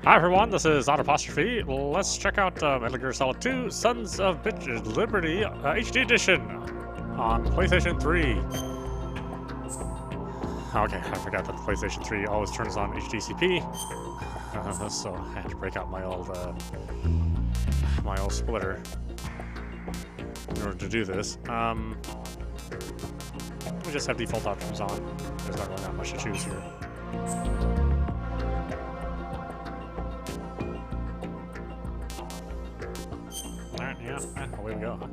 Hi everyone, this is audap. Let's check out Metal Gear Solid 2 Sons of Liberty HD Edition on PlayStation 3. Okay, I forgot that the PlayStation 3 always turns on HDCP, so I had to break out my old splitter in order to do this. We just have default options on. There's not really that much to choose here. Alright, yeah, away we go, huh?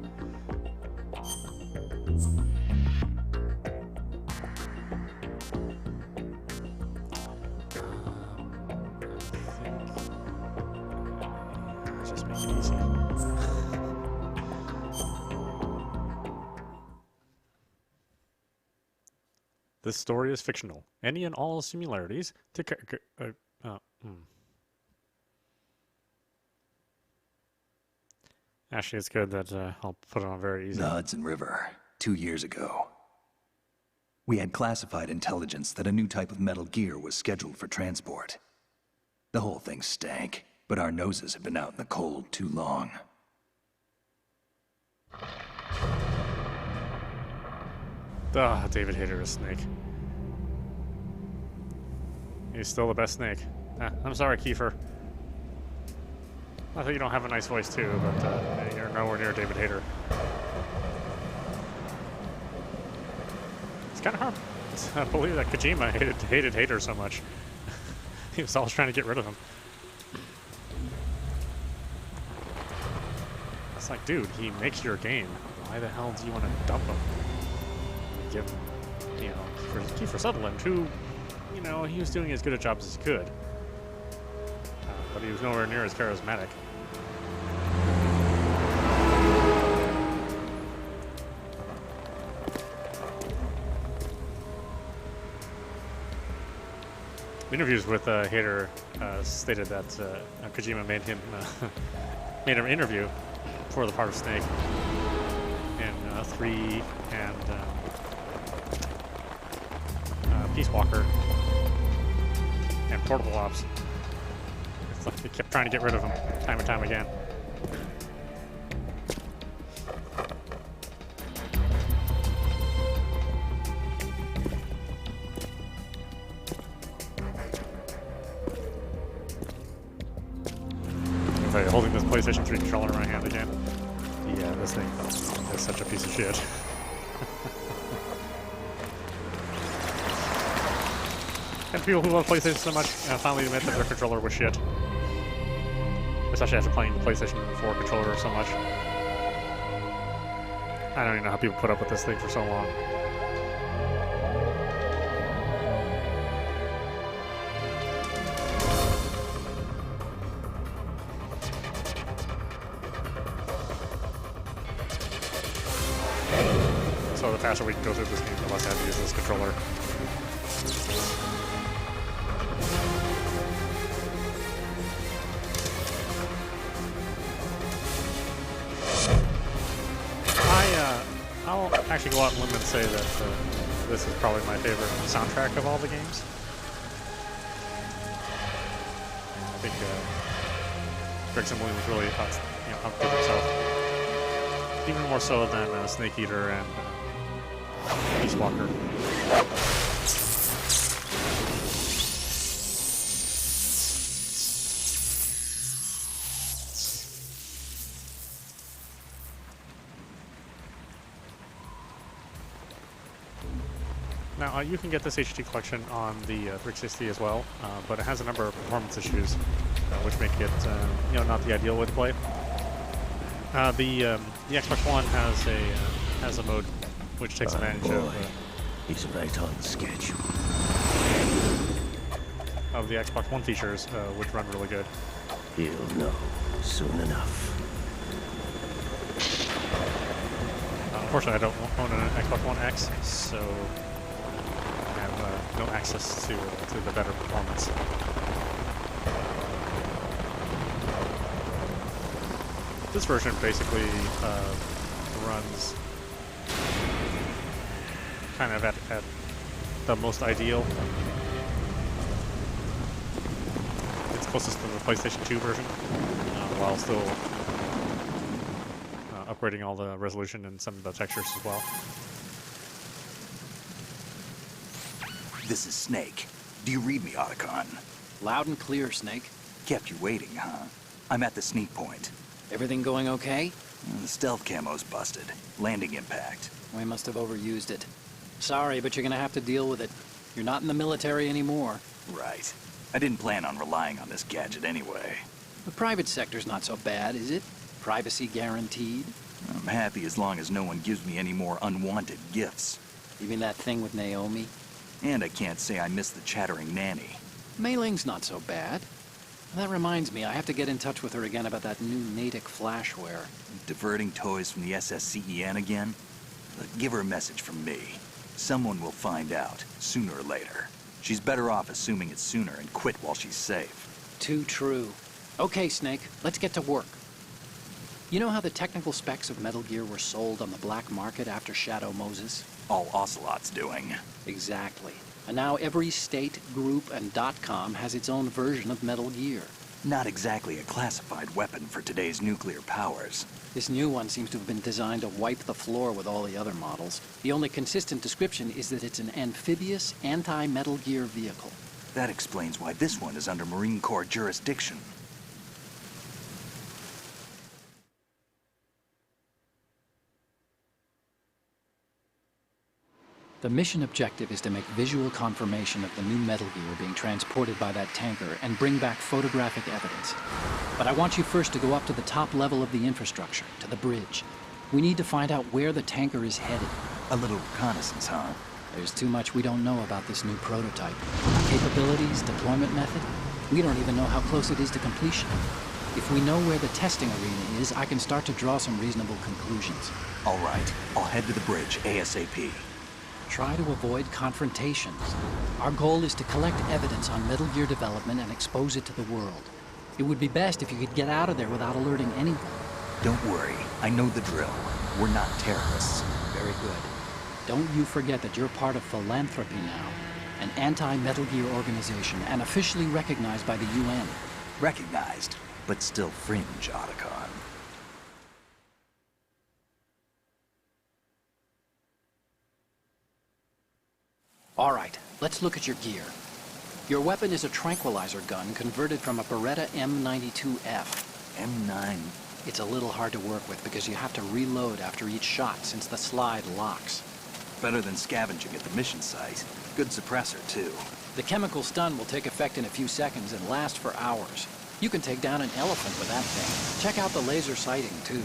Let's just make it easy. This story is fictional. Any and all similarities to Actually, it's good that I'll put it on very easy. The Hudson River, 2 years ago. We had classified intelligence that a new type of metal gear was scheduled for transport. The whole thing stank, but our noses have been out in the cold too long. David Hayter is Snake. He's still the best Snake. I'm sorry, Kiefer. I think you don't have a nice voice too, but you're nowhere near David Hayter. It's kind of hard to believe that Kojima hated Hayter so much. He was always trying to get rid of him. It's like, dude, he makes your game. Why the hell do you want to dump him? Give, Kiefer Sutherland, who, he was doing as good a job as he could. But he was nowhere near as charismatic. Interviews with Hayter stated that Kojima made him interview for the part of Snake in 3 and Peace Walker and Portable Ops. It's like they kept trying to get rid of him time and time again. Okay, holding this PlayStation 3 controller in my hand again. Yeah, this thing is such a piece of shit. And people who love PlayStation so much finally admit that their controller was shit. Especially after playing the PlayStation 4 controller so much. I don't even know how people put up with this thing for so long. So the faster we can go through this game, the less I have to use this controller. I'll actually go out on a limb and say that this is probably my favorite soundtrack of all the games. I think Greg Simulin was really outdid himself. Even more so than Snake Eater and Peace Walker. Now, you can get this HD collection on the 360 as well, but it has a number of performance issues, which make it, not the ideal way to play. The Xbox One has a mode which takes advantage he's right on schedule. of the Xbox One features, which run really good. He'll know soon enough. Unfortunately, I don't own an Xbox One X, so I have no access to the better performance. This version basically runs kind of at the most ideal. closest to the PlayStation 2 version, while still upgrading all the resolution and some of the textures as well. This is Snake. Do you read me, Otacon? Loud and clear, Snake. Kept you waiting, huh? I'm at the sneak point. Everything going okay? The stealth camo's busted. Landing impact. We must have overused it. Sorry, but you're gonna have to deal with it. You're not in the military anymore. Right. I didn't plan on relying on this gadget anyway. The private sector's not so bad, is it? Privacy guaranteed? I'm happy as long as no one gives me any more unwanted gifts. You mean that thing with Naomi? And I can't say I miss the chattering nanny. Mei Ling's not so bad. That reminds me, I have to get in touch with her again about that new Natick flashware. Diverting toys from the SSCEN again? Look, give her a message from me. Someone will find out, sooner or later. She's better off assuming it's sooner and quit while she's safe. Too true. Okay, Snake, let's get to work. You know how the technical specs of Metal Gear were sold on the black market after Shadow Moses? All Ocelot's doing. Exactly. And now every state, group, and .com has its own version of Metal Gear. Not exactly a classified weapon for today's nuclear powers. This new one seems to have been designed to wipe the floor with all the other models. The only consistent description is that it's an amphibious, anti-Metal Gear vehicle. That explains why this one is under Marine Corps jurisdiction. The mission objective is to make visual confirmation of the new Metal Gear being transported by that tanker and bring back photographic evidence. But I want you first to go up to the top level of the infrastructure, to the bridge. We need to find out where the tanker is headed. A little reconnaissance, huh? There's too much we don't know about this new prototype. Capabilities, deployment method. We don't even know how close it is to completion. If we know where the testing arena is, I can start to draw some reasonable conclusions. All right, I'll head to the bridge ASAP. Try to avoid confrontations. Our goal is to collect evidence on Metal Gear development and expose it to the world. It would be best if you could get out of there without alerting anyone. Don't worry, I know the drill. We're not terrorists. Very good. Don't you forget that you're part of Philanthropy now, an anti-Metal Gear organization and officially recognized by the UN. Recognized, but still fringe, Otacon. All right, let's look at your gear. Your weapon is a tranquilizer gun converted from a Beretta M92F. M9. It's a little hard to work with because you have to reload after each shot since the slide locks. Better than scavenging at the mission site. Good suppressor, too. The chemical stun will take effect in a few seconds and last for hours. You can take down an elephant with that thing. Check out the laser sighting, too.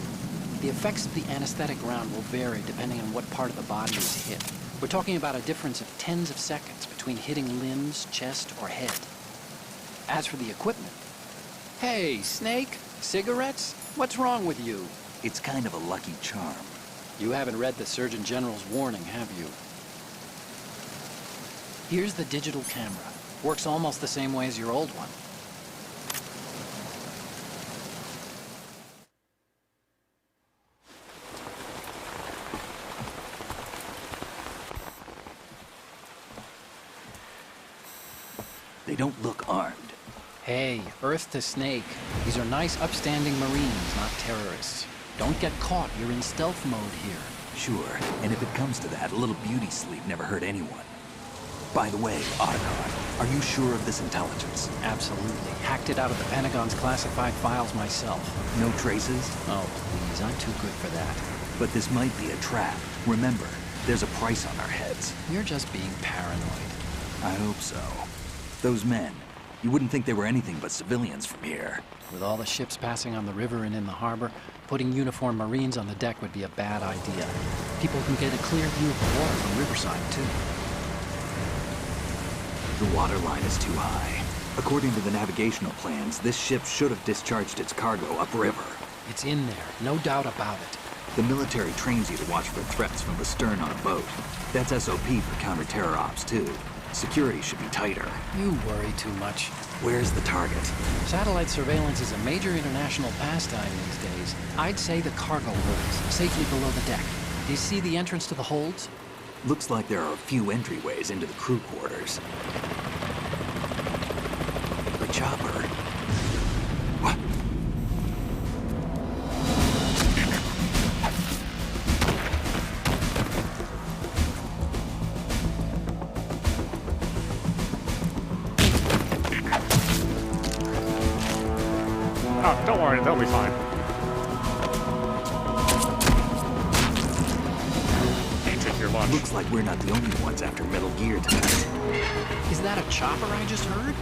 The effects of the anesthetic round will vary depending on what part of the body is hit. We're talking about a difference of tens of seconds between hitting limbs, chest, or head. As for the equipment... Hey, Snake, cigarettes? What's wrong with you? It's kind of a lucky charm. You haven't read the Surgeon General's warning, have you? Here's the digital camera. Works almost the same way as your old one. They don't look armed. Hey, Earth to Snake. These are nice, upstanding Marines, not terrorists. Don't get caught. You're in stealth mode here. Sure, and if it comes to that, a little beauty sleep never hurt anyone. By the way, Otacon, are you sure of this intelligence? Absolutely. Hacked it out of the Pentagon's classified files myself. No traces? Oh, please, I'm too good for that. But this might be a trap. Remember, there's a price on our heads. You're just being paranoid. I hope so. Those men, you wouldn't think they were anything but civilians from here. With all the ships passing on the river and in the harbor, putting uniformed Marines on the deck would be a bad idea. People can get a clear view of the water from Riverside, too. The water line is too high. According to the navigational plans, this ship should have discharged its cargo upriver. It's in there, no doubt about it. The military trains you to watch for threats from the stern on a boat. That's SOP for counter-terror ops, too. Security should be tighter. You worry too much. Where's the target? Satellite surveillance is a major international pastime these days. I'd say the cargo holds, safely below the deck. Do you see the entrance to the holds? Looks like there are a few entryways into the crew quarters. The chopper. worry, they'll be fine. Hey, take your lunch. Looks like we're not the only ones after Metal Gear tonight. Is that a chopper I just heard?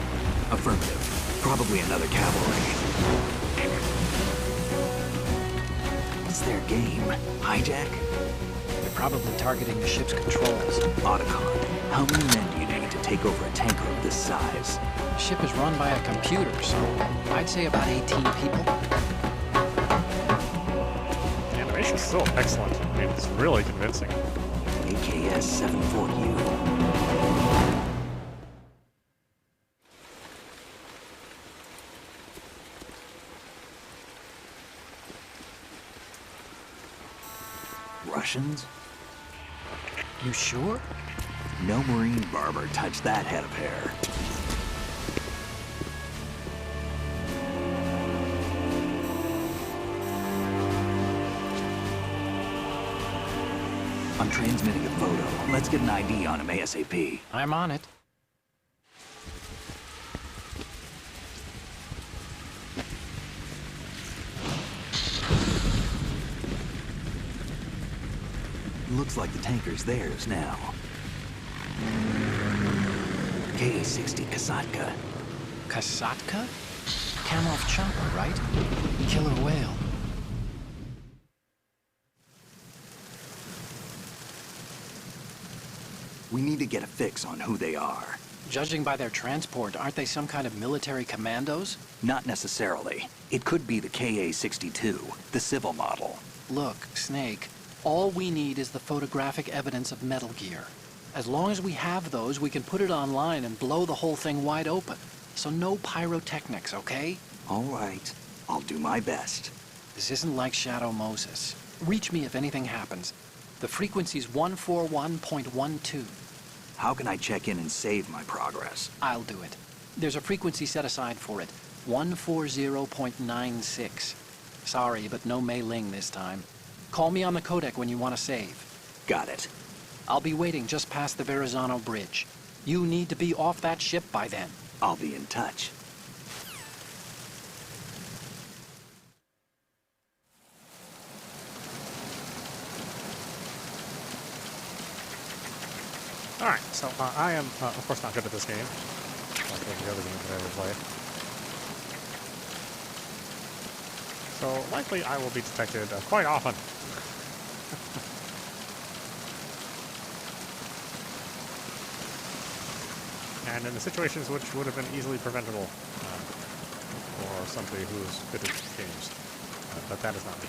Affirmative. Probably another cavalry. What's their game? Hijack? They're probably targeting the ship's controls. Otacon, how many men do you need to take over a tanker of this size? The ship is run by a computer, so I'd say about 18 people. The animation's still excellent. I mean, it's really convincing. AKS 74U. Russians? You sure? No Marine barber touched that head of hair. I'm transmitting a photo. Let's get an ID on him ASAP. I'm on it. Looks like the tanker's theirs now. K-60 Kasatka. Kasatka? Kamov chopper, right? Killer whale. We need to get a fix on who they are. Judging by their transport, aren't they some kind of military commandos? Not necessarily. It could be the KA-62, the civil model. Look, Snake, all we need is the photographic evidence of Metal Gear. As long as we have those, we can put it online and blow the whole thing wide open. So no pyrotechnics, okay? All right. I'll do my best. This isn't like Shadow Moses. Reach me if anything happens. The frequency's 141.12. How can I check in and save my progress? I'll do it. There's a frequency set aside for it. 140.96. Sorry, but no Mei Ling this time. Call me on the codec when you want to save. Got it. I'll be waiting just past the Verrazano Bridge. You need to be off that ship by then. I'll be in touch. Alright, so I am, of course, not good at this game, like every other game that I ever play. So, likely I will be detected quite often. And in the situations which would have been easily preventable for somebody who's good at games. But that is not me.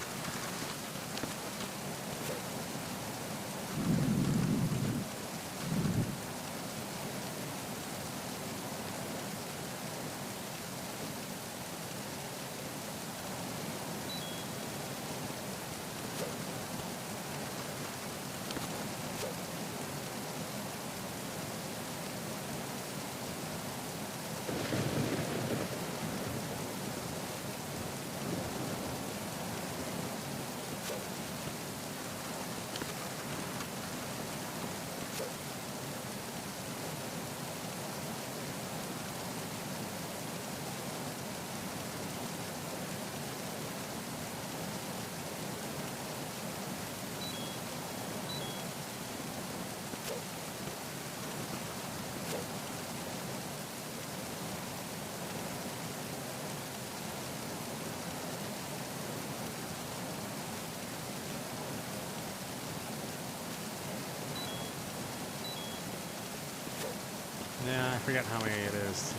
Yeah, I forget how many it is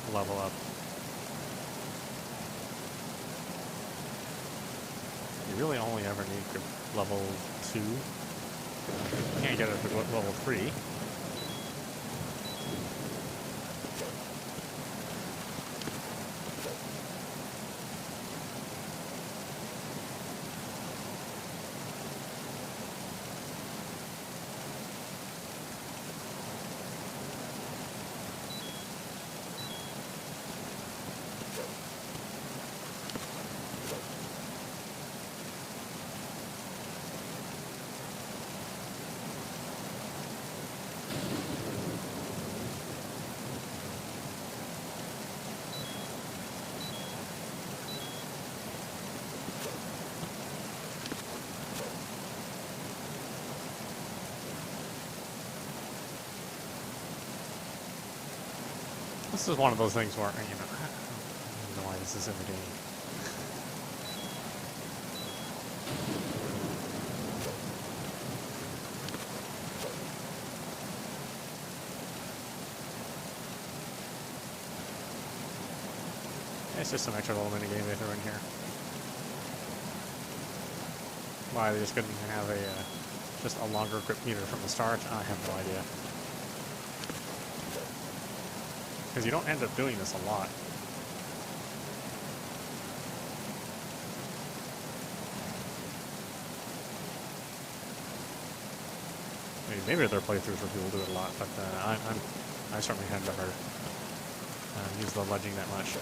to level up. You really only ever need to level 2. You can't get it to level 3. This is one of those things where, you know, I don't know why this is in the game. It's just some extra little mini game they threw in here. Why they just couldn't have a just a longer grip meter from the start? I have no idea. Because you don't end up doing this a lot. I mean, maybe there are playthroughs where people do it a lot, but I certainly have never used the ledging that much.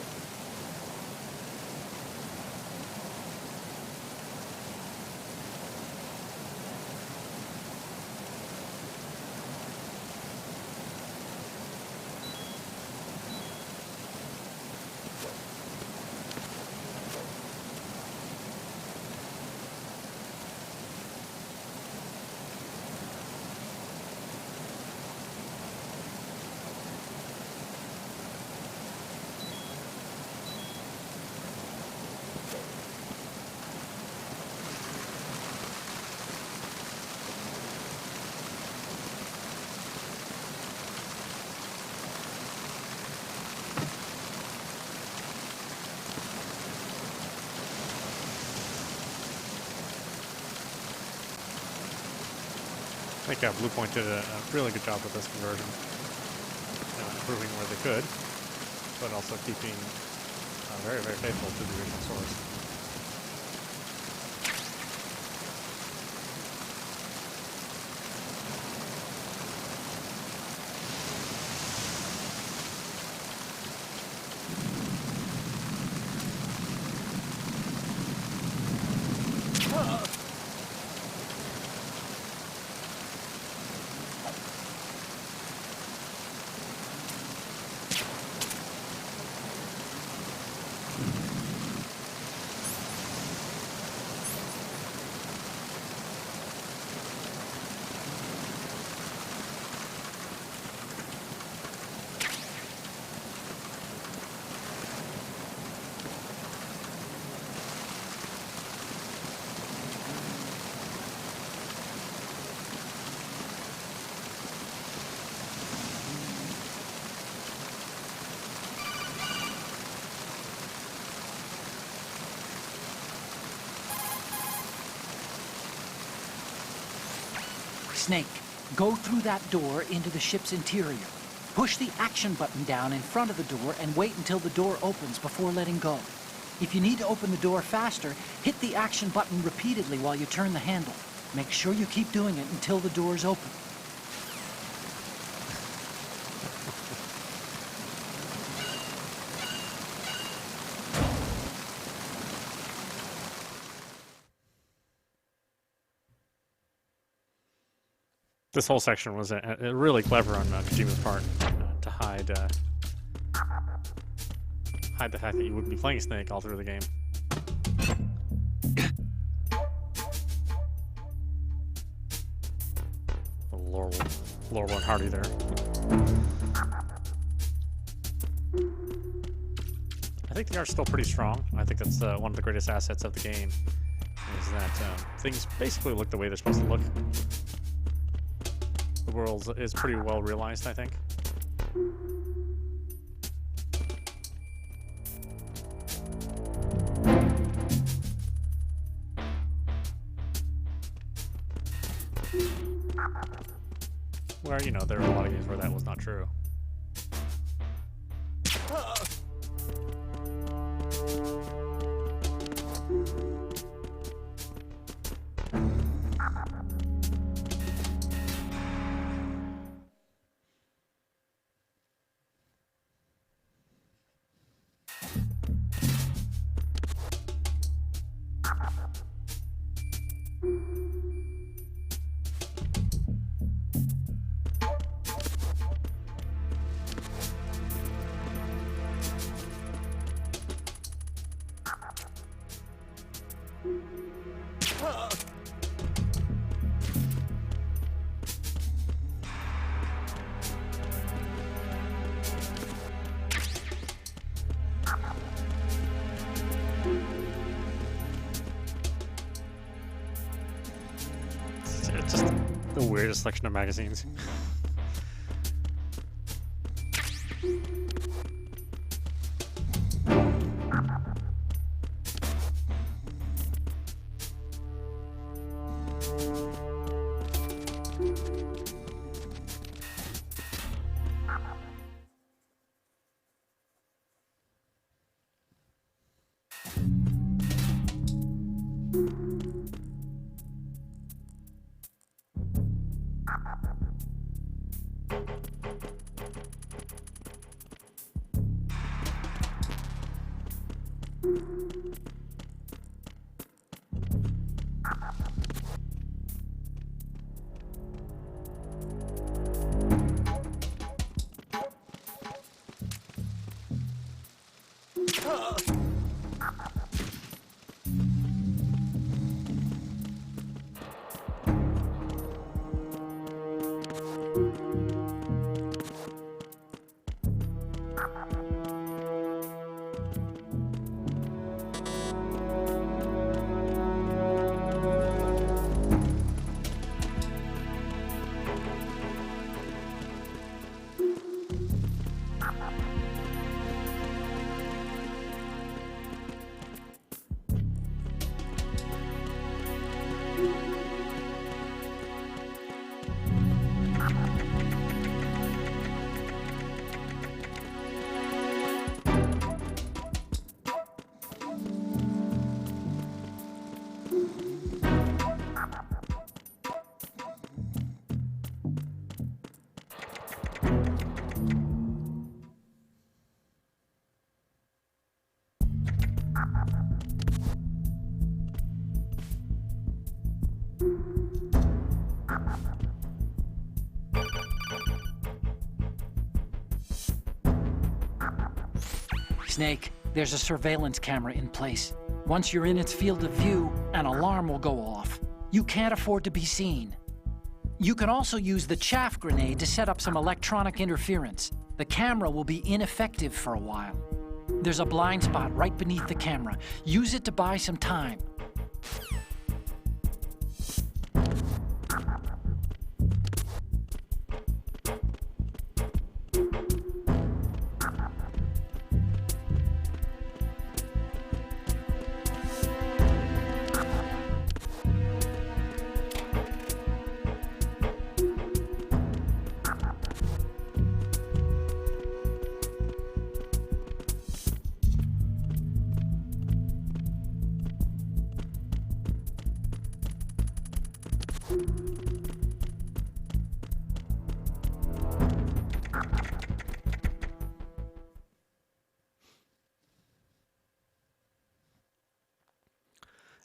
I think Blue Point did a really good job with this conversion, improving where they could, but also keeping very, very faithful to the original source. Snake, go through that door into the ship's interior. Push the action button down in front of the door and wait until the door opens before letting go. If you need to open the door faster, hit the action button repeatedly while you turn the handle. Make sure you keep doing it until the door's open. This whole section was really clever on Kojima's part to hide the fact that you wouldn't be playing Snake all through the game. Laurel and Hardy there. I think the art's still pretty strong. I think that's one of the greatest assets of the game, is that things basically look the way they're supposed to look. The world is pretty well realized, I think. Where, you know, there are a lot of games where that was not true. The weirdest selection of magazines. Snake, there's a surveillance camera in place. Once you're in its field of view, an alarm will go off. You can't afford to be seen. You can also use the chaff grenade to set up some electronic interference. The camera will be ineffective for a while. There's a blind spot right beneath the camera. Use it to buy some time.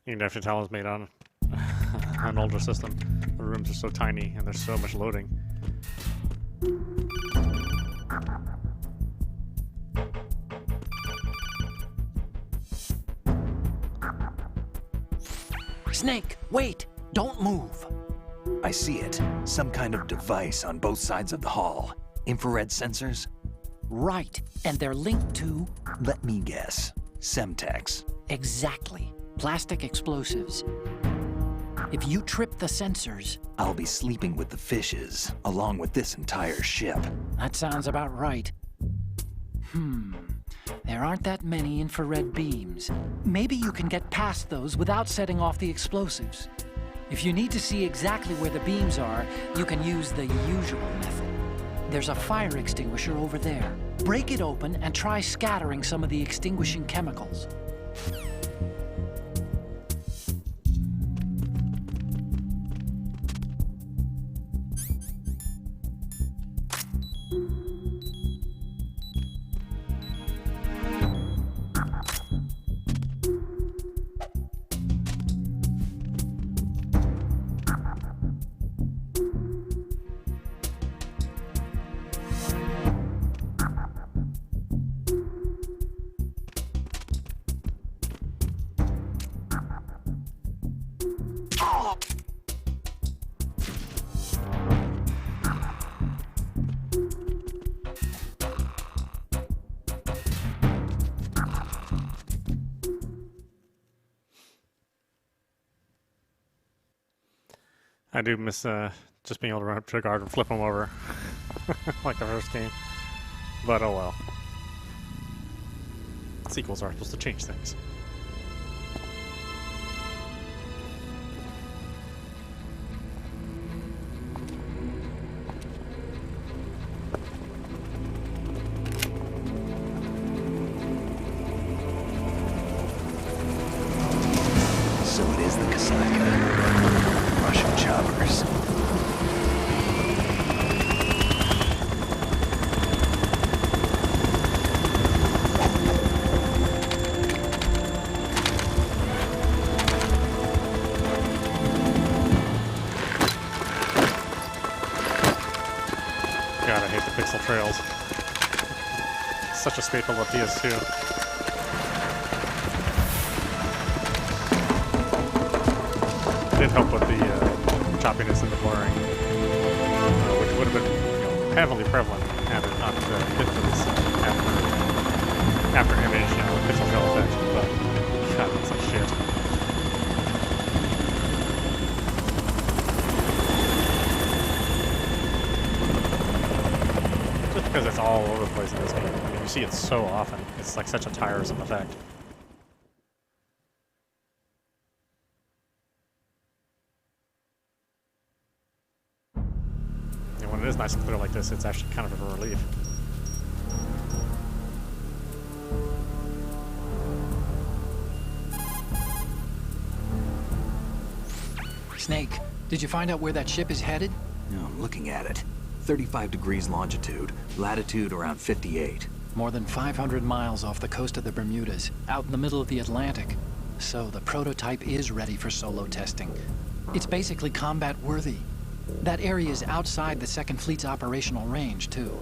You can definitely tell it's made on an older system. The rooms are so tiny and there's so much loading. Snake, wait! Don't move! I see it. Some kind of device on both sides of the hall. Infrared sensors? Right, and they're linked to... Let me guess. Semtex. Exactly. Plastic explosives. If you trip the sensors... I'll be sleeping with the fishes, along with this entire ship. That sounds about right. There aren't that many infrared beams. Maybe you can get past those without setting off the explosives. If you need to see exactly where the beams are, you can use the usual method. There's a fire extinguisher over there. Break it open and try scattering some of the extinguishing chemicals. I do miss just being able to run up to a guard and flip him over like the first game. But oh well. Sequels are supposed to change things. So it is the Kasaka. Russian choppers. God, I hate the pixel trails. Such a staple of PS2. Did help with the choppiness and the blurring, which would have been heavily prevalent had it not been for this after image, pixel trail effect. But God, that's like shit. Just because it's all over the place in this game. I mean, you see it so often. It's like such a tiresome effect. And when it is nice and clear like this, it's actually kind of a relief. Snake, did you find out where that ship is headed? No, I'm looking at it. 35 degrees longitude, latitude around 58. More than 500 miles off the coast of the Bermudas, out in the middle of the Atlantic. So the prototype is ready for solo testing. It's basically combat-worthy. That area is outside the Second Fleet's operational range, too.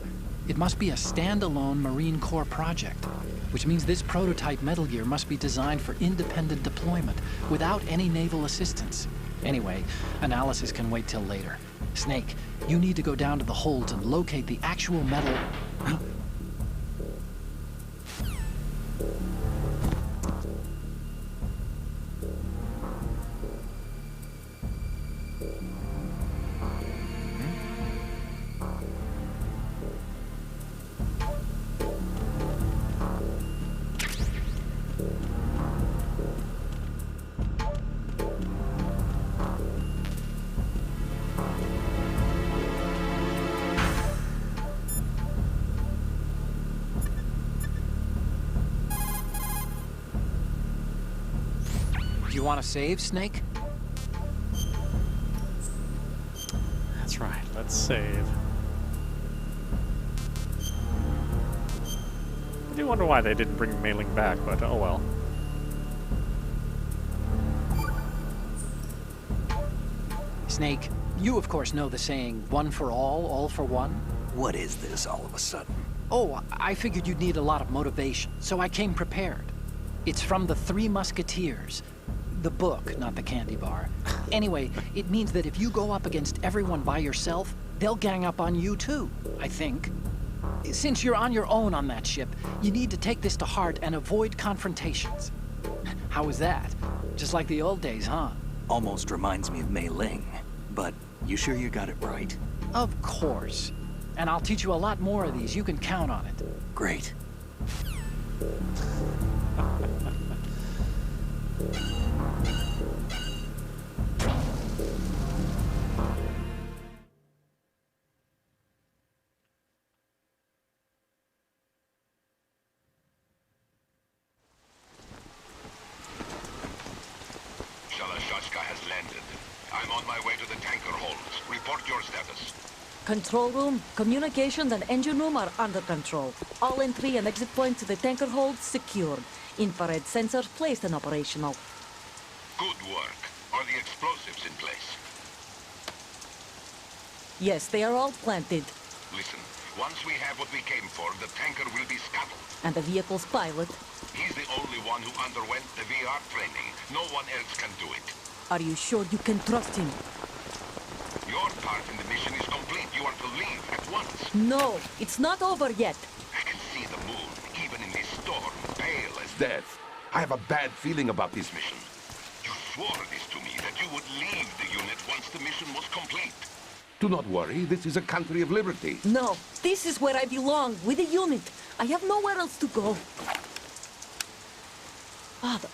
It must be a standalone Marine Corps project, which means this prototype Metal Gear must be designed for independent deployment, without any naval assistance. Anyway, analysis can wait till later. Snake, you need to go down to the holds and locate the actual metal... You want to save, Snake? That's right, let's save. I do wonder why they didn't bring Mailing back, but oh well. Snake, you of course know the saying, one for all for one? What is this all of a sudden? Oh, I figured you'd need a lot of motivation, so I came prepared. It's from the Three Musketeers. The book, not the candy bar. Anyway, it means that if you go up against everyone by yourself, they'll gang up on you too, I think. Since you're on your own on that ship, you need to take this to heart and avoid confrontations. How was that? Just like the old days, huh? Almost reminds me of Mei Ling. But you sure you got it right? Of course. And I'll teach you a lot more of these. You can count on it. Great. has landed. I'm on my way to the tanker holds. Report your status. Control room, communications and engine room are under control. All entry and exit points to the tanker holds secured. Infrared sensors placed and operational. Good work. Are the explosives in place? Yes, they are all planted. Listen, once we have what we came for, the tanker will be scuttled. And the vehicle's pilot? He's the only one who underwent the VR training. No one else can do it. Are you sure you can trust him? Your part in the mission is complete. You are to leave at once. No, it's not over yet. I can see the moon, even in this storm, pale as death. I have a bad feeling about this mission. You swore this to me, that you would leave the unit once the mission was complete. Do not worry, this is a country of liberty. No, this is where I belong, with the unit. I have nowhere else to go. Father,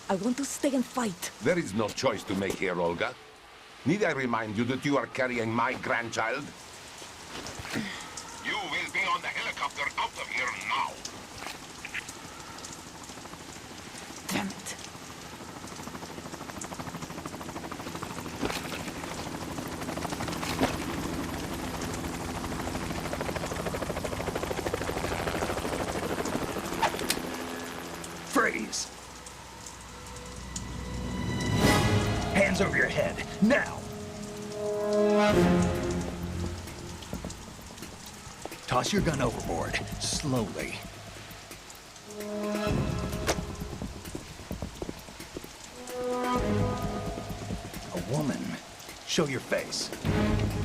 I want to stay and fight. There is no choice to make here, Olga. Need I remind you that you are carrying my grandchild? You will be on the helicopter out of here now. Damn it. Freeze! Hands over your head, now! Toss your gun overboard, slowly. A woman. Show your face.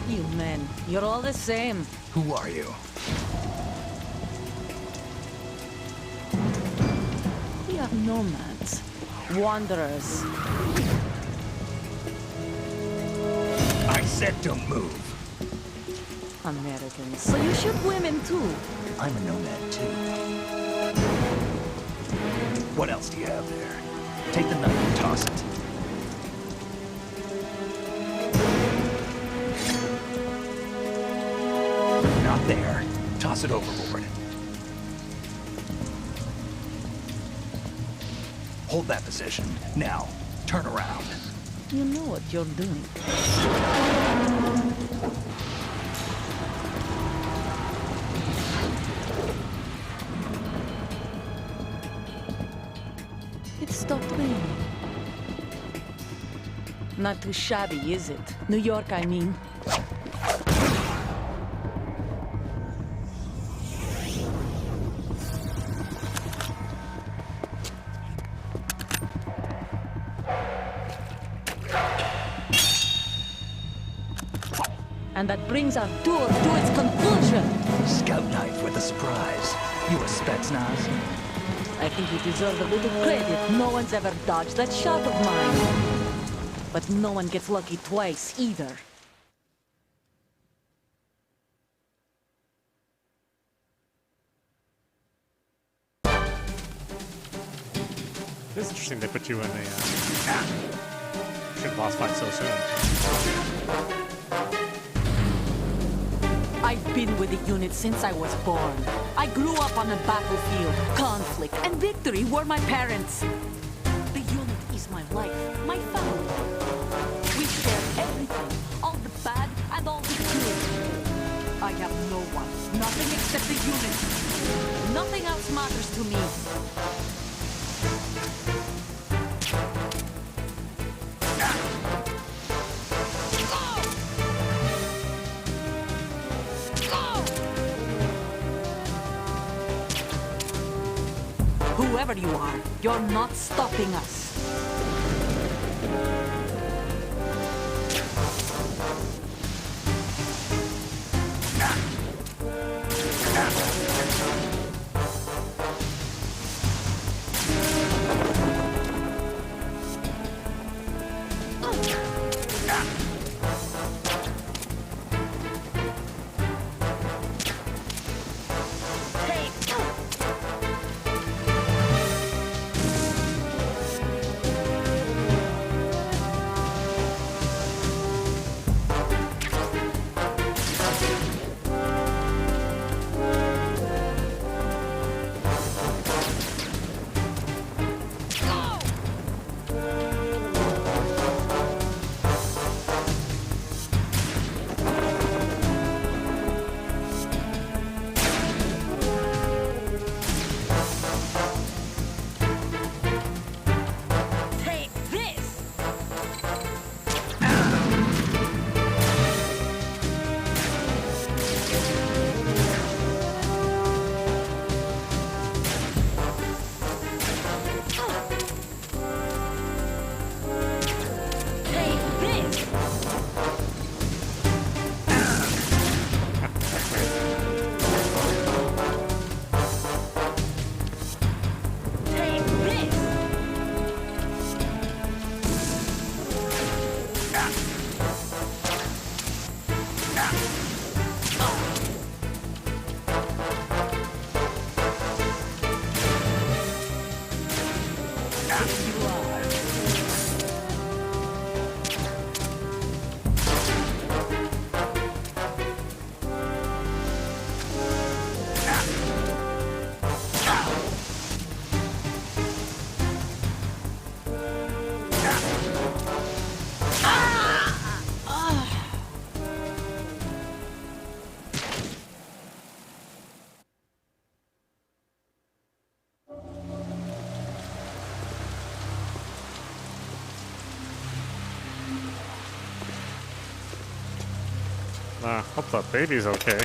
You men, you're all the same. Who are you? We are nomads. Wanderers. I said don't move. Americans. So you shoot women too. I'm a nomad too. What else do you have there? Take the knife and toss it. Not there. Toss it overboard. Hold that position. Now, turn around. You know what you're doing. It stopped raining. Not too shabby, is it? New York, I mean. And that brings our tour to its conclusion. Scout knife with a surprise. You a Spetsnaz? I think you deserve a little credit. No one's ever dodged that shot of mine. But no one gets lucky twice, either. It's interesting they put you in a boss fight so soon. I've been with the unit since I was born. I grew up on the battlefield. Conflict and victory were my parents. The unit is my life, my family. We share everything, all the bad and all the good. I have no one, nothing except the unit. Nothing else matters to me. Whoever you are, you're not stopping us. Hope the baby's okay.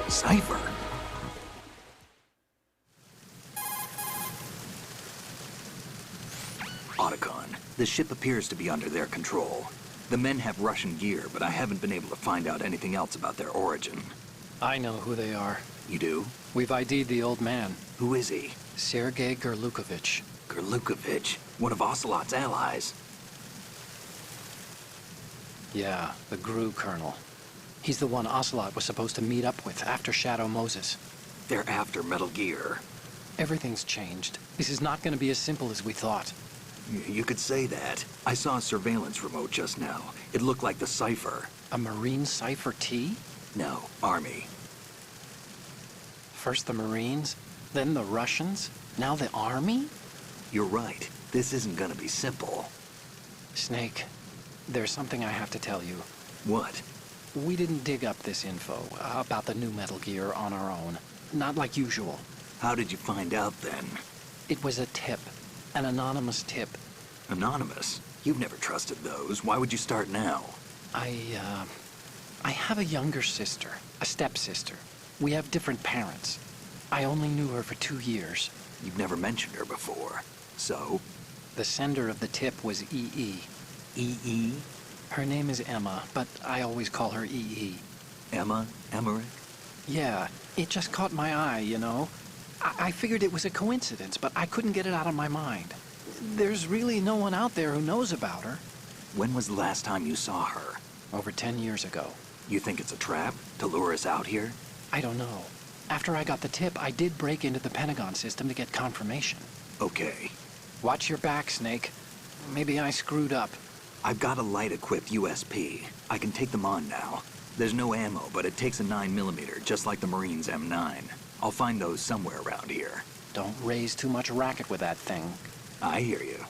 Cipher. Otacon, the ship appears to be under their control. The men have Russian gear, but I haven't been able to find out anything else about their origin. I know who they are. You do? We've ID'd the old man, Who is he? Sergei Gerlukovich. Gerlukovich, one of Ocelot's allies. Yeah, the GRU colonel. He's the one Ocelot was supposed to meet up with after Shadow Moses. They're after Metal Gear. Everything's changed. This is not going to be as simple as we thought. You could say that. I saw a surveillance remote just now. It looked like the Cipher. A Marine Cipher T? No, Army. First the Marines, then the Russians, now the Army? You're right. This isn't gonna be simple. Snake, there's something I have to tell you. What? We didn't dig up this info about the new Metal Gear on our own. Not like usual. How did you find out then? It was a tip. An anonymous tip. Anonymous? You've never trusted those. Why would you start now? I have a younger sister, a stepsister. We have different parents. I only knew her for 2 years. You've never mentioned her before. So? The sender of the tip was EE. EE? Her name is Emma, but I always call her EE. Emma? Emmerich? Yeah, it just caught my eye, you know? I figured it was a coincidence, but I couldn't get it out of my mind. There's really no one out there who knows about her. When was the last time you saw her? Over 10 years ago. You think it's a trap? To lure us out here? I don't know. After I got the tip, I did break into the Pentagon system to get confirmation. Okay. Watch your back, Snake. Maybe I screwed up. I've got a light-equipped USP. I can take them on now. There's no ammo, but it takes a 9mm, just like the Marines' M9. I'll find those somewhere around here. Don't raise too much racket with that thing. I hear you.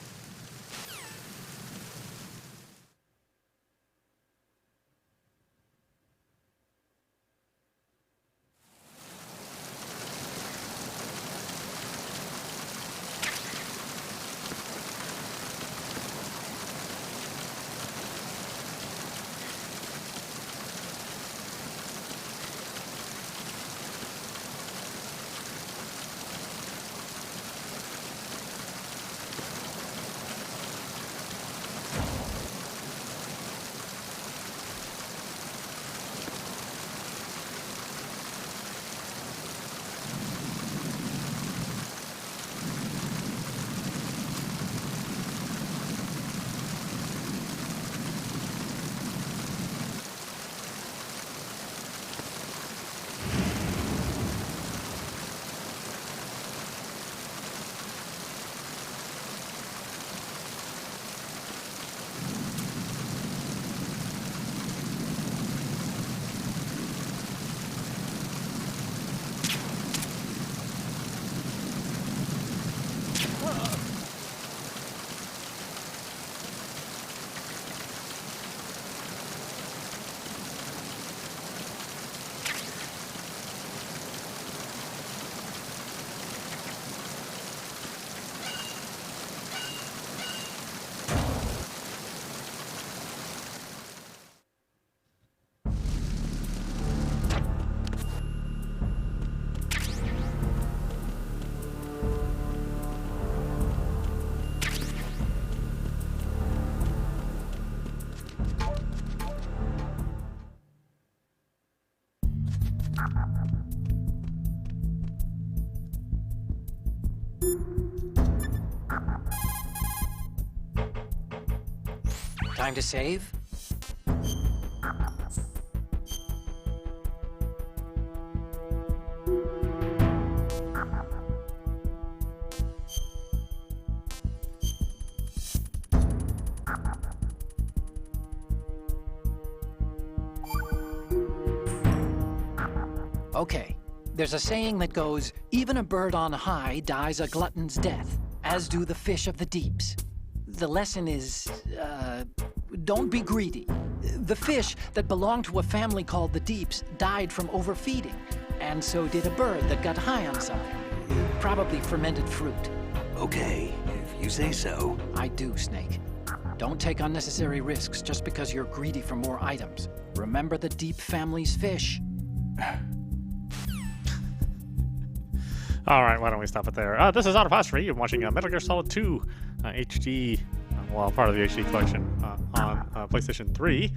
Time to save? Okay. There's a saying that goes, even a bird on high dies a glutton's death, as do the fish of the deeps. The lesson is, don't be greedy. The fish that belonged to a family called the Deeps died from overfeeding, and so did a bird that got high on something. Probably fermented fruit. Okay, if you say so. I do, Snake. Don't take unnecessary risks just because you're greedy for more items. Remember the Deep family's fish. All right, why don't we stop it there? This is audap. You're watching Metal Gear Solid 2 HD, well, part of the HD collection on PlayStation 3.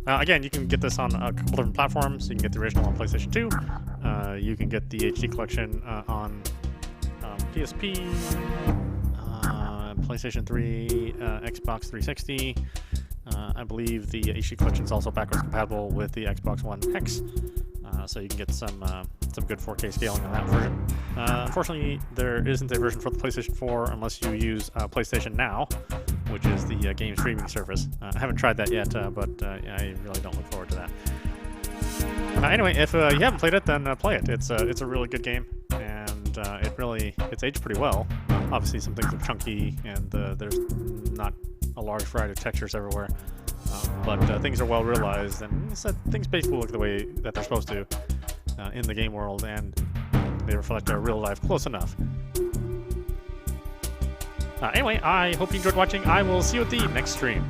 Again, you can get this on a couple different platforms. You can get the original on PlayStation 2. You can get the HD collection on PSP, PlayStation 3, Xbox 360. I believe the HD collection is also backwards compatible with the Xbox One X, so you can get some good 4K scaling on that version. Unfortunately, there isn't a version for the PlayStation 4 unless you use PlayStation Now, which is the game streaming service. I haven't tried that yet, but I really don't look forward to that. Anyway, if you haven't played it, then play it. It's a really good game, and it's aged pretty well. Obviously, some things are chunky, and there's not a large variety of textures everywhere, but things are well realized, and things basically look the way that they're supposed to in the game world, and they reflect our real life close enough. Anyway, I hope you enjoyed watching. I will see you at the next stream.